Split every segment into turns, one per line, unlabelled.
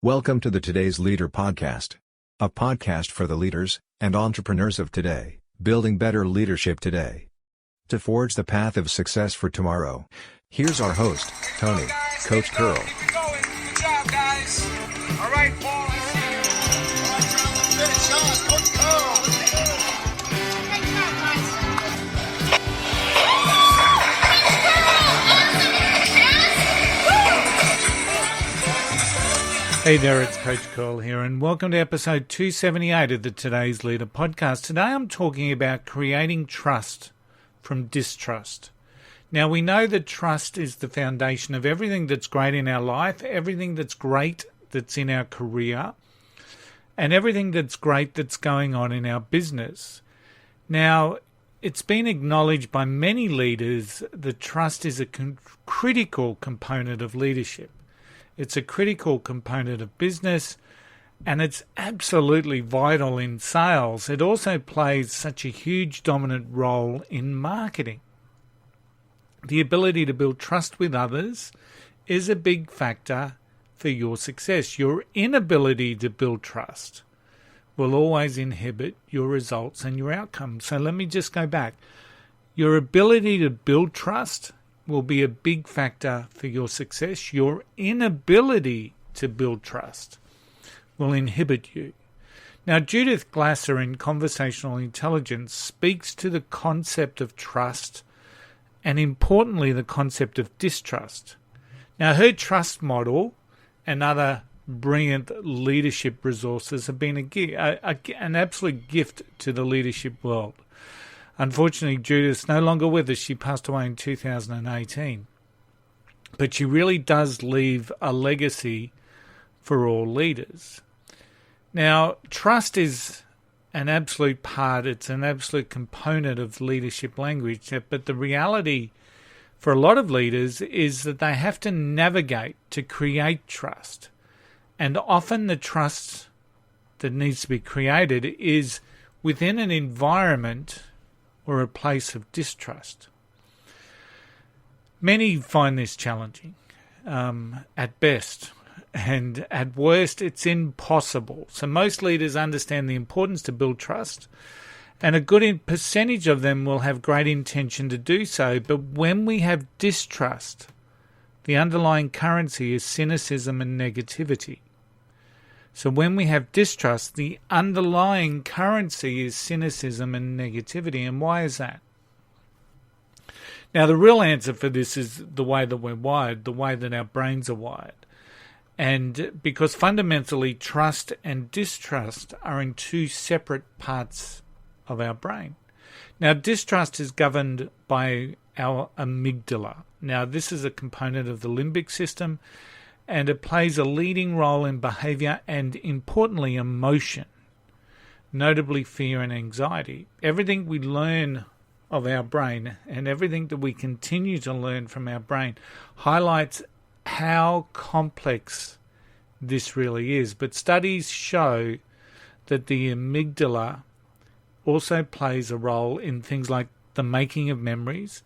Welcome to the Today's Leader podcast, a podcast for the leaders and entrepreneurs of today, building better leadership today to forge the path of success for tomorrow. Here's our host, Tony, Coach Curl.
Keep going. Good job, guys. All right, Paul. I see you. Finish on, Coach Curl.
Hey there, it's Coach Curl here, and welcome to episode 278 of the Today's Leader podcast. Today I'm talking about creating trust from distrust. Now, we know that trust is the foundation of everything that's great in our life, everything that's great that's in our career, and everything that's great that's going on in our business. Now, it's been acknowledged by many leaders that trust is a critical component of leadership. It's a critical component of business, and it's absolutely vital in sales. It also plays such a huge dominant role in marketing. The ability to build trust with others is a big factor for your success. Your inability to build trust will always inhibit your results and your outcomes. So let me just go back. Your ability to build trust will be a big factor for your success. Your inability to build trust will inhibit you. Now, Judith Glasser in Conversational Intelligence speaks to the concept of trust and, importantly, the concept of distrust. Now, her trust model and other brilliant leadership resources have been an absolute gift to the leadership world. Unfortunately, Judith's no longer with us. She passed away in 2018. But she really does leave a legacy for all leaders. Now, trust is an absolute part, it's an absolute component of leadership language. But the reality for a lot of leaders is that they have to navigate to create trust. And often the trust that needs to be created is within an environment or a place of distrust. Many find this challenging at best, and at worst it's impossible. So most leaders understand the importance to build trust, and a good percentage of them will have great intention to do so. But when we have distrust, the underlying currency is cynicism and negativity. So when we have distrust, the underlying currency is cynicism and negativity. And why is that? Now, the real answer for this is the way that we're wired, the way that our brains are wired. And because fundamentally trust and distrust are in two separate parts of our brain. Now, distrust is governed by our amygdala. Now, this is a component of the limbic system, and it plays a leading role in behavior and, importantly, emotion, notably fear and anxiety. Everything we learn of our brain and everything that we continue to learn from our brain highlights how complex this really is. But studies show that the amygdala also plays a role in things like the making of memories.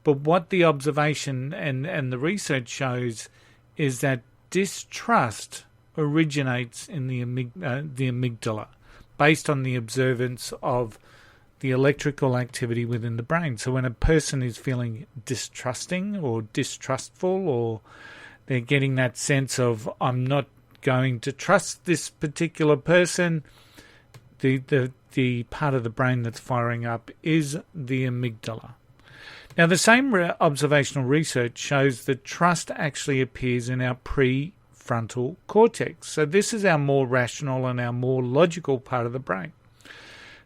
But what the observation and the research shows is that distrust originates in the amygdala based on the observance of the electrical activity within the brain. So when a person is feeling distrusting or distrustful, or they're getting that sense of, I'm not going to trust this particular person, the part of the brain that's firing up is the amygdala. Now, the same observational research shows that trust actually appears in our prefrontal cortex. So this is our more rational and our more logical part of the brain.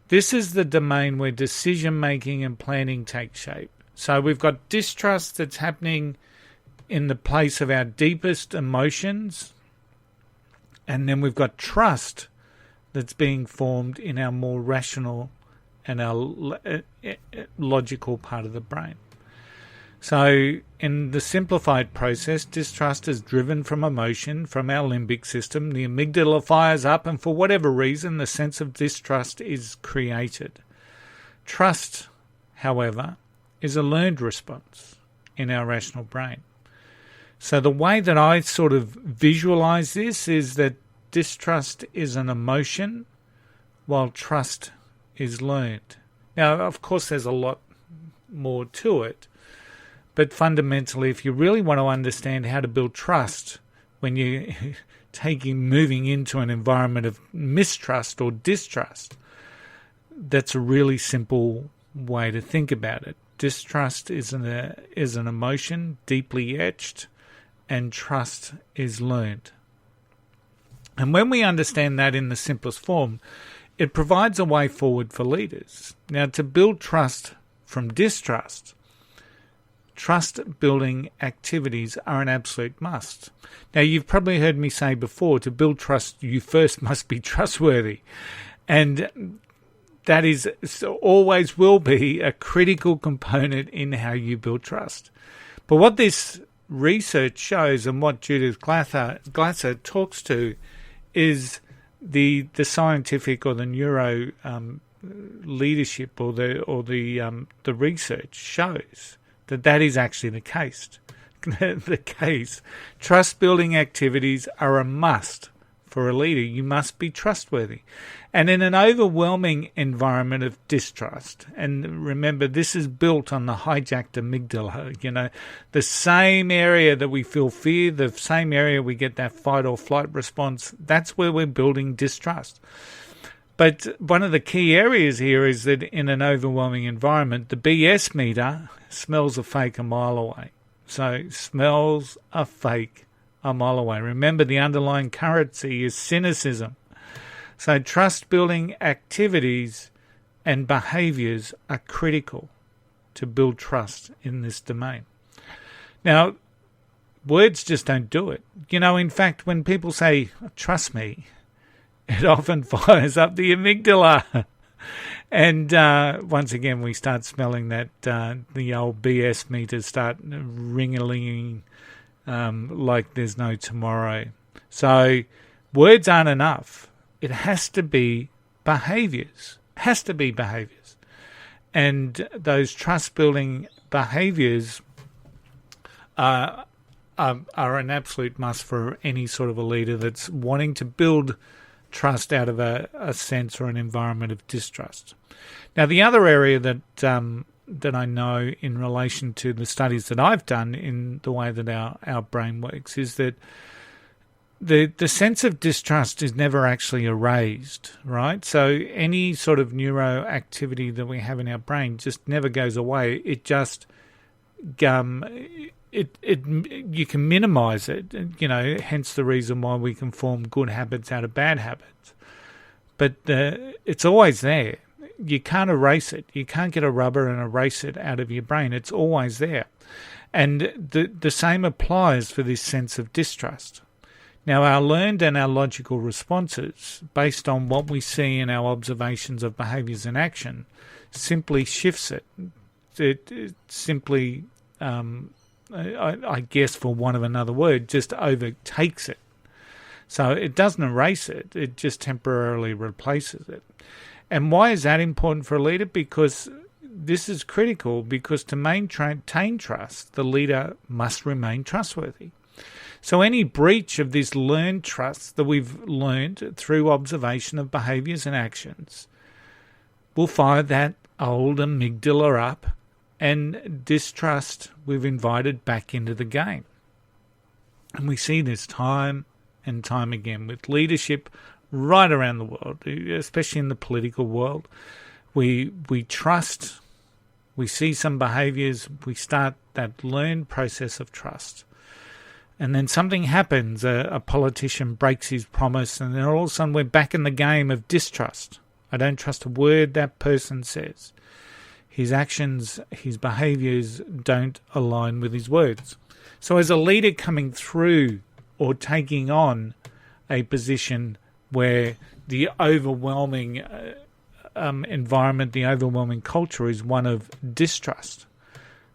This is the domain where decision-making and planning take shape. So we've got distrust that's happening in the place of our deepest emotions, and then we've got trust that's being formed in our more rational and our logical part of the brain. So in the simplified process, distrust is driven from emotion, from our limbic system. The amygdala fires up, and for whatever reason, the sense of distrust is created. Trust, however, is a learned response in our rational brain. So the way that I sort of visualize this is that distrust is an emotion while trust is learned. Now, of course, there's a lot more to it, but fundamentally, if you really want to understand how to build trust when you're moving into an environment of mistrust or distrust, that's a really simple way to think about it. Distrust is an emotion deeply etched, and trust is learned. And when we understand that in the simplest form, it provides a way forward for leaders. Now, to build trust from distrust, trust-building activities are an absolute must. Now, you've probably heard me say before, to build trust, you first must be trustworthy. And that is always will be a critical component in how you build trust. But what this research shows, and what Judith Glasser talks to, is the scientific or the neuro leadership or the research shows that is actually the case. The case. Trust building activities are a must for a leader. You must be trustworthy. And in an overwhelming environment of distrust, and remember, this is built on the hijacked amygdala, the same area that we feel fear, the same area we get that fight or flight response, that's where we're building distrust. But one of the key areas here is that in an overwhelming environment, the BS meter smells a fake a mile away. So smells a fake a mile away. Remember, the underlying currency is cynicism. So trust-building activities and behaviours are critical to build trust in this domain. Now, words just don't do it. In fact, when people say, trust me, it often fires up the amygdala. And once again, we start smelling that the old BS meters start ring-a-linging like there's no tomorrow. So words aren't enough. It has to be behaviours. And those trust-building behaviours are an absolute must for any sort of a leader that's wanting to build trust out of a sense or an environment of distrust. Now, the other area that I know in relation to the studies that I've done in the way that our brain works is that the sense of distrust is never actually erased, right? So any sort of neuroactivity that we have in our brain just never goes away. It just you can minimize it, hence the reason why we can form good habits out of bad habits. But it's always there. You can't erase it. You can't get a rubber and erase it out of your brain. It's always there. And the same applies for this sense of distrust. Now, our learned and our logical responses, based on what we see in our observations of behaviours in action, simply shifts it. It simply, I guess for want of another word, just overtakes it. So it doesn't erase it. It just temporarily replaces it. And why is that important for a leader? Because this is critical, because to maintain trust, the leader must remain trustworthy. So any breach of this learned trust that we've learned through observation of behaviours and actions will fire that old amygdala up, and distrust we've invited back into the game. And we see this time and time again with leadership right around the world, especially in the political world. We trust, we see some behaviours, we start that learned process of trust. And then something happens, a politician breaks his promise, and then all of a sudden we're back in the game of distrust. I don't trust a word that person says. His actions, his behaviours don't align with his words. So as a leader coming through or taking on a position where the overwhelming environment, the overwhelming culture is one of distrust,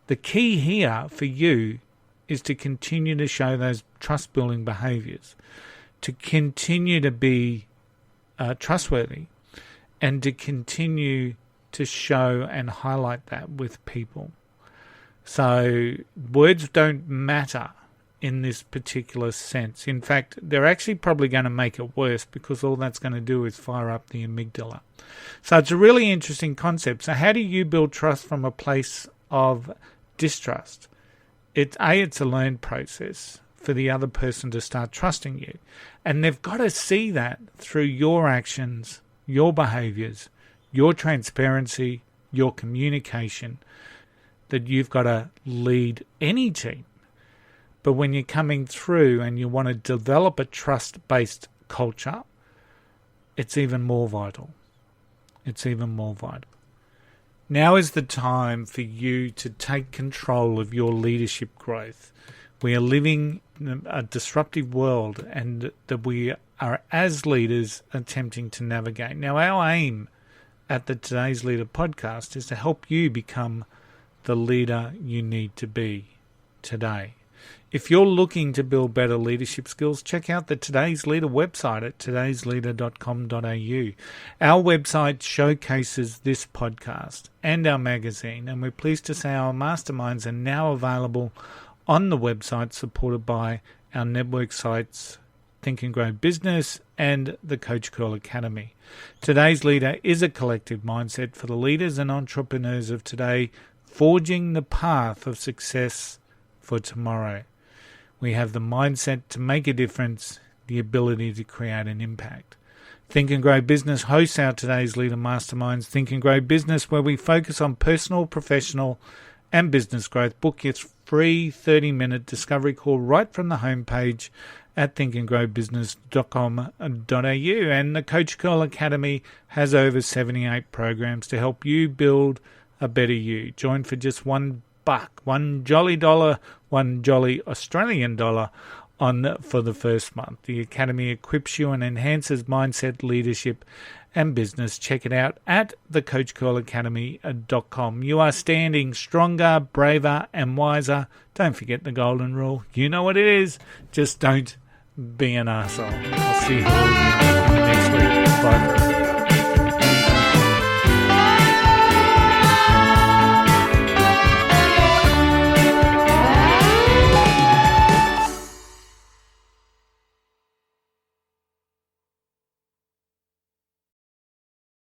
the key here for you is to continue to show those trust-building behaviours, to continue to be trustworthy, and to continue to show and highlight that with people. So words don't matter in this particular sense. In fact, they're actually probably going to make it worse, because all that's going to do is fire up the amygdala. So it's a really interesting concept. So how do you build trust from a place of distrust? It's a learned process for the other person to start trusting you. And they've got to see that through your actions, your behaviours, your transparency, your communication, that you've got to lead any team. But when you're coming through and you want to develop a trust-based culture, it's even more vital. It's even more vital. Now is the time for you to take control of your leadership growth. We are living in a disruptive world, and that we are, as leaders, attempting to navigate. Now, our aim at the Today's Leader podcast is to help you become the leader you need to be today. If you're looking to build better leadership skills, check out the Today's Leader website at todaysleader.com.au. Our website showcases this podcast and our magazine, and we're pleased to say our masterminds are now available on the website, supported by our network sites, Think and Grow Business and the Coach Curl Academy. Today's Leader is a collective mindset for the leaders and entrepreneurs of today, forging the path of success for tomorrow. We have the mindset to make a difference, the ability to create an impact. Think and Grow Business hosts our Today's Leader Masterminds, Think and Grow Business, where we focus on personal, professional and business growth. Book your free 30-minute discovery call right from the homepage at thinkandgrowbusiness.com.au. And the Coach Curl Academy has over 78 programs to help you build a better you. Join for just $1, $1 jolly dollar, $1 jolly Australian dollar for the first month. The Academy equips you and enhances mindset, leadership and business. Check it out at thecoachcurlacademy.com. You are standing stronger, braver and wiser. Don't forget the golden rule. You know what it is. Just don't be an arsehole. I'll see you all.